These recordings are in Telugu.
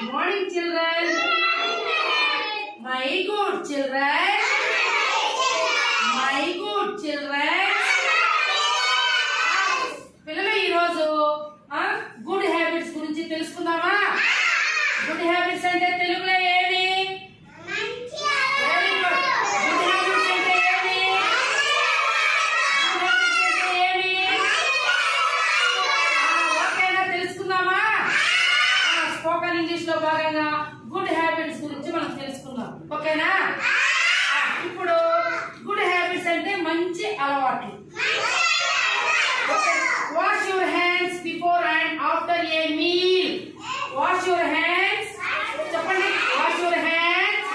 Good morning, children. My good children. My good children. పిల్లలు ఈరోజు గుడ్ హ్యాబిట్స్ గురించి తెలుసుకుందామా? గుడ్ హ్యాబిట్స్ అంటే తెలుగులో ఏమి? స్పోకెన్ ఇంగ్లీష్ లో భాగంగా గుడ్ హ్యాబిట్స్ గురించి మనం తెలుసుకుందాం. ఓకేనా? ఇప్పుడు గుడ్ హ్యాబిట్స్ అంటే మంచి అలవాట్లు. Wash your hands before and after a meal. Wash your hands, చెప్పండి. Wash your hands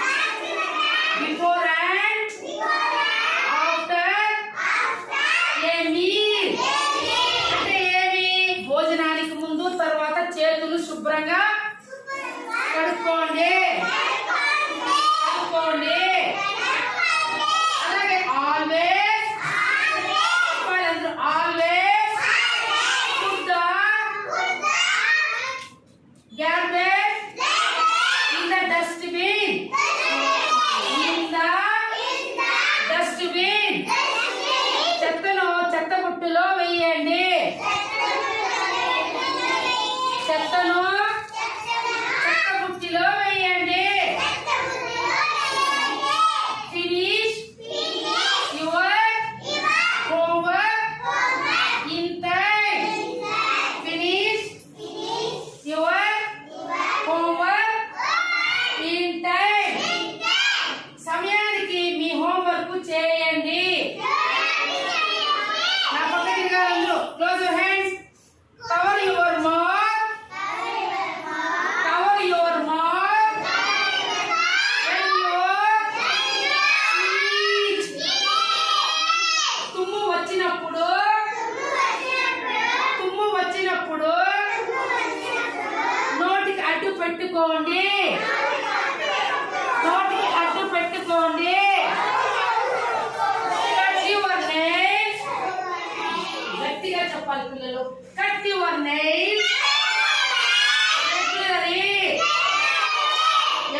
before and after a meal. అంటే ఏమి? భోజనానికి ముందు తర్వాత చేతులు శుభ్రంగా కడుక్కోండి. అలాగే always always put the garbage in the dustbin. In the dustbin. చెత్తను చెత్త బుట్టలో వేయండి. చెత్తను చెత్త బుట్టలో వేయండి. Finish your homework in time. Finish your homework in time. సమయానికి మీ హోంవర్క్ చేయండి. నా పక్కన close your hands. Cover your mouth. Cover your mouth. when you eat. తుమ్ము వచ్చినప్పుడు నోటికి అడ్డు పెట్టుకోండి. నోటికి అడ్డు పెట్టుకోండి. Cut your nails. గట్టిగా చెప్పాలి పిల్లలు. Cut your nails.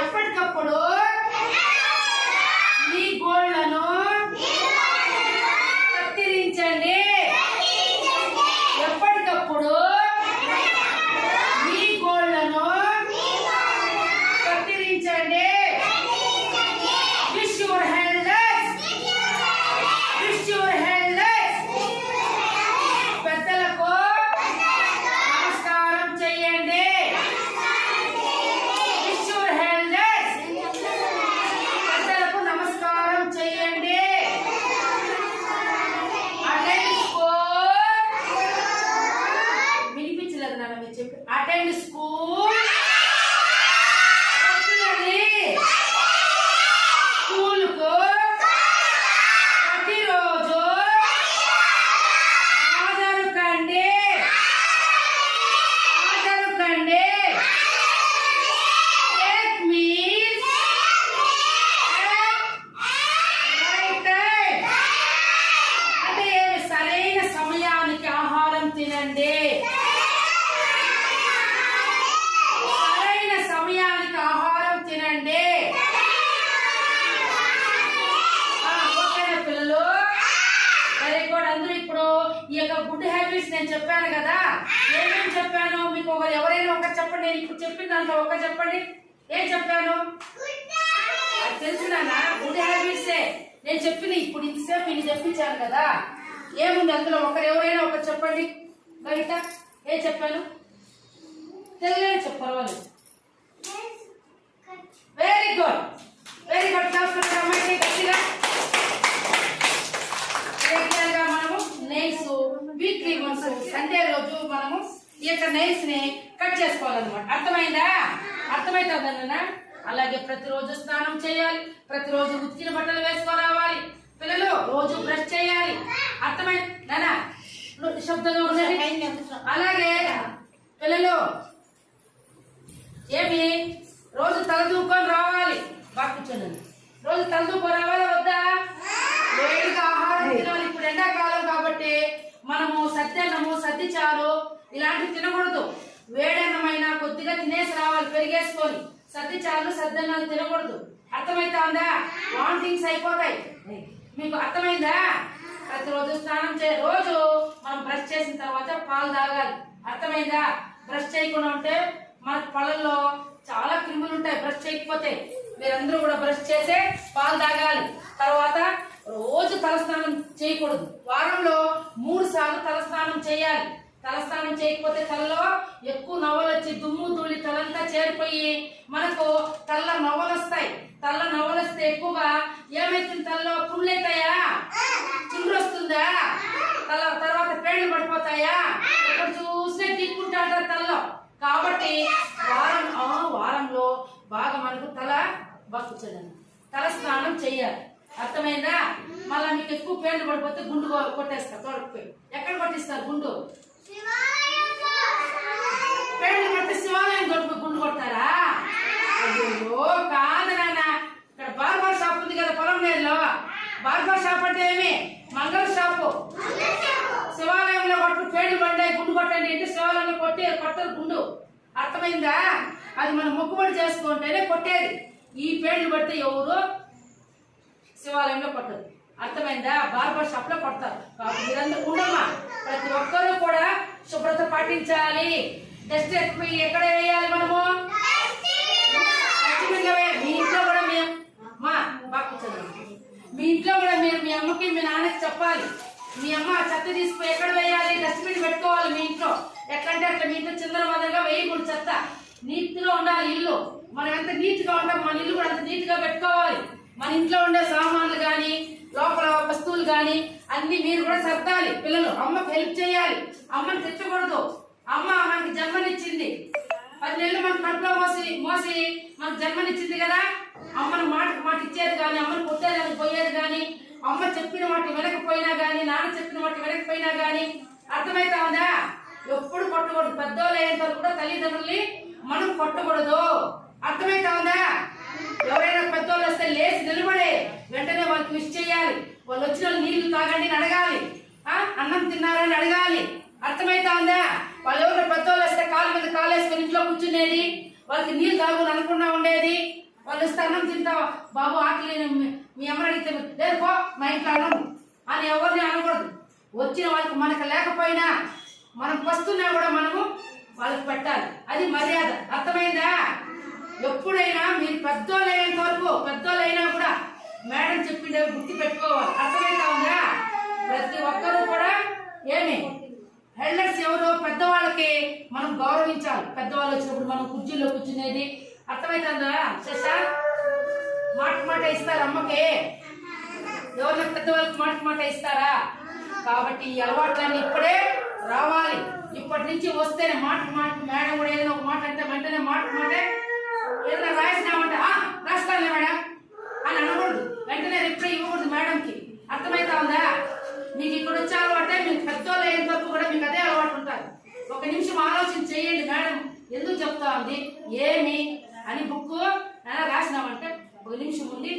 ఎప్పటికప్పుడు మీ గోళ్లను కత్తిరించండి. ఎప్పటికప్పుడు మీ గోళ్లను కత్తిరించండి. Wish your handless. Wish your handless. పెద్దలకు నమస్కారం చేయండి. Wish your handless. పెద్దలకు నమస్కారం చేయండి. Attend school. వినిపించలేదు నాన్న మీరు చెప్పి. Attend school. స్కూల్కు ప్రతిరోజు హాజరుకండి. Take meals right time. అంటే సరైన సమయానికి ఆహారం తినండి. సరైన సమయానికి ఆహారం తినండి. ఓకేనా పిల్లలు? Very good. అందరూ ఇప్పుడు ఈ యొక్క గుడ్ హ్యాబిట్స్ నేను చెప్పాను కదా, ఏమేమి చెప్పాను మీకు ఎవరైనా ఒక చెప్పండి. నేను ఇప్పుడు చెప్పిన దాంట్లో ఒక చెప్పండి. ఏం చెప్పాను? అది తెలుసునా? గుడ్ హ్యాబిట్సే నేను చెప్పిన. ఇప్పుడు ఇంతసేపు నేను చెప్పించాను కదా, ఏముంది అందులో? ఎవరైనా ఒకరు చెప్పండి. బయట ఏం చెప్పాను? తెలుగులో చెప్పర్వాలేదు. Very good. Very good. అమ్మాయి గట్టిగా. రెగ్యులర్ గా మనము నెయిల్స్ వీక్లీ వన్స్ సండే రోజు మనము ఈ యొక్క నెయిల్స్ ని కట్ చేసుకోవాలన్నమాట. అర్థమైందా? అర్థమైతుందన్న. అలాగే ప్రతిరోజు స్నానం చేయాలి. ప్రతిరోజు ఉతికిన బట్టలు వేసుకోరావాలి. పిల్లలు రోజు బ్రష్ చేయాలి. అర్థమైందా? శబ్దంగా ఉన్నది. అలాగే పిల్లలు ఏమి రోజు తలదూకొని రావాలి. బాగా కూర్చోండి. రోజు తలదూకొని రావాలా వద్దా? వేడిగా ఆహారం తినాలి. ఇప్పుడు ఎండాకాలం కాబట్టి మనము సద్దన్నము, సద్ది చారు ఇలాంటివి తినకూడదు. వేడన్నమైనా కొద్దిగా తినేసి రావాలి పెరిగేసుకొని. సర్ది చాలు సద్దన్నాలు తినకూడదు. అర్థమైతా ఉందా? వామిటింగ్స్ అయిపోతాయి. మీకు అర్థమైందా? ప్రతిరోజు స్నానం రోజు మనం బ్రష్ చేసిన తర్వాత పాలు తాగాలి. అర్థమైందా? బ్రష్ చేయకుండా ఉంటే మన పళ్ళల్లో చాలా క్రిములు ఉంటాయి బ్రష్ చేయకపోతే. మీరందరూ కూడా బ్రష్ చేసే పాలు తాగాలి. తర్వాత రోజు తలస్నానం చేయకూడదు. వారంలో 3 సార్లు తలస్నానం చేయాలి. తలస్నానం చేయకపోతే తలలో ఎక్కువ నవ్వలు వచ్చి దుమ్ము ధూళి తలంతా చేరిపోయి మనకు తల్ల నవ్వలు వస్తాయి. తల్ల నవ్వలు వస్తే ఎక్కువగా ఏమైతుంది? తలలో పుండ్లైతాయా? చిండ్రు వస్తుందా? తర్వాత పేర్లు పడిపోతాయా? ఎక్కడ చూసినా గీక్కుంటా అంటారు తలలో. కాబట్టి వారంలో బాగా మనకు తల బక్కుచదండి తల స్నానం చెయ్యాలి. అర్థమైందా? మళ్ళా మీకు ఎక్కువ పేర్లు పడిపోతే గుండు కొట్టేస్తారు. తోడకపోయి ఎక్కడ కొట్టిస్తారు గుండు? పేర్లు పడితే శివాలయం తోడుపోయి గుండు కొడతారా? అయ్యో కాదు నాన్న. ఇక్కడ బార్బర్ షాప్ ఉంది కదా పొలం నేరులో. బార్బర్ షాప్ అంటే ఏమి? మంగళ షాపు. శివాలయంలో కొట్టు పేర్లు పడ్డాయి గుండు కొట్టండి అంటే శివాలయంలో కొట్టరు గుండు. అర్థమైందా? అది మనం మొక్కుబడి చేసుకుంటేనే కొట్టేది. ఈ పేర్లు పడితే ఎవరు శివాలయంలో కొట్టదు. అర్థమైందా? బార్బర్ షాప్ లో కొడతారు. కాబట్టి మీరందరూ ఉండమ్మా. ప్రతి ఒక్కరూ కూడా శుభ్రత పాటించాలి. డస్ట్ ఎక్కడ వేయాలి మనము? మీ ఇంట్లో కూడా మీ ఇంట్లో కూడా మీరు మీ అమ్మకి మీ నాన్నకి చెప్పాలి. మీ అమ్మ చెత్త తీసుకుని ఎక్కడ వేయాలి? డస్ట్బిన్ పెట్టుకోవాలి మీ ఇంట్లో. ఎట్లంటే అట్లా మీ ఇంట్లో చిందర మొదలుగా వేయకూడదు. చెత్త నీట్ గా ఉండాలి ఇల్లు. మనం ఎంత నీట్ గా ఉంటాం మన ఇల్లు కూడా అంత నీట్ గా పెట్టుకోవాలి. మన ఇంట్లో ఉండే సామాన్లు గాని లోపల వస్తువులు గాని అన్ని మీరు కూడా సర్దాలి. పిల్లలు అమ్మకి హెల్ప్ చేయాలి. అమ్మని తిట్టకూడదు. అమ్మ మనకి జన్మనిచ్చింది. 10 నెలలు మన కడుపులో మోసి మనకు జన్మనిచ్చింది కదా. అమ్మను మాట ఇచ్చేది కానీ అమ్మను కొట్టేదానికి పోయేది కానీ అమ్మ చెప్పిన మాట వినకపోయినా గానీ నాన్న చెప్పిన మాట వినకపోయినా గానీ అర్థమైతా ఉందా? ఎప్పుడు కొట్టకూడదు. పెద్దోళ్ళు అయ్యేంత వరకు కూడా తల్లిదండ్రుల్ని మనం కొట్టకూడదు. అర్థమైతా ఉందా? ఎవరైనా పెద్దోళ్ళు వస్తే లేచి నిలబడే వెంటనే వాళ్ళకి విష్ చేయాలి. వాళ్ళు వచ్చిన నీళ్లు తాగండి అని అడగాలి. అన్నం తిన్నారని అడగాలి. అర్థమైతా ఉందా? వాళ్ళు ఎవరైనా పెద్దోళ్ళు వస్తే కాలు మీద కాలు వేసుకొని ఇంట్లో కూర్చునేది. వాళ్ళకి నీళ్ళు తాగుని అనుకున్నా ఉండేది. వాళ్ళు వస్తే అన్నం తింటావా బాబు ఆకలి మీ అమ్మని అడిగితే లేదు పో మా ఇంట్లో అన్నం అని ఎవరిని అనకూడదు. వచ్చిన వాళ్ళకి మనకు లేకపోయినా మనం వస్తున్నా కూడా మనము వాళ్ళకి పెట్టాలి. అది మర్యాద. అర్థమైందా? ఎప్పుడైనా మీరు పెద్దోళ్ళు అయ్యేంత వరకు పెద్దోళ్ళు అయినా కూడా మేడం చెప్పిండే గుర్తు పెట్టుకోవాలి. అర్థమైతా ఉందా? ప్రతి ఒక్కరూ కూడా ఏమి ఎల్డర్స్ ఎవరు పెద్దవాళ్ళకి మనం గౌరవించాలి. పెద్దవాళ్ళు వచ్చినప్పుడు మనం కుర్చీలో కూర్చునేది. అర్థమైతుందా? శశా మాట ఇస్తారు అమ్మకి. ఎవరిన పెద్దవాళ్ళకి మాట ఇస్తారా? కాబట్టి ఈ అలవాట్లన్నీ ఇప్పుడే రావాలి. ఇప్పటి నుంచి వస్తేనే మాట మేడం కూడా ఏదైనా ఒక మాట అంటే వెంటనే మాటే ఏదైనా రాసినామంటే రాస్తానులే మేడం అని అనకూడదు. వెంటనే రిప్లై ఇవ్వకూడదు మేడంకి. అర్థమైతా ఉందా? మీకు ఇక్కడ వచ్చే అలవాటే మీకు పెద్దోళ్ళు అయ్యేంత వరకు కూడా మీకు అదే అలవాటు ఉంటుంది. ఒక నిమిషం ఆలోచన చేయండి. మేడం ఎందుకు చెప్తా ఉంది ఏమి అని బుక్ రాసినామంటే ఒక నిమిషం ఉంది.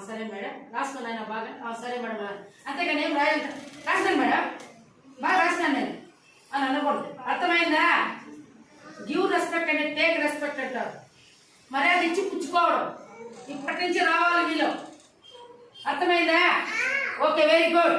సరే మేడం రాసుకున్నాను బాగా. సరే మేడం అంతేగాని ఏం రాయాలి రాసినాను మేడం బాగా రాసినాను నేను అని అనకూడదు. అర్థమైందా? గివ్ రెస్పెక్ట్ అంటే టేక్ రెస్పెక్ట్ అంటారు. మర్యాద ఇచ్చి పుచ్చుకోవడం ఇప్పటి నుంచి రావాలి మీలో. అర్థమైందా? Okay very good.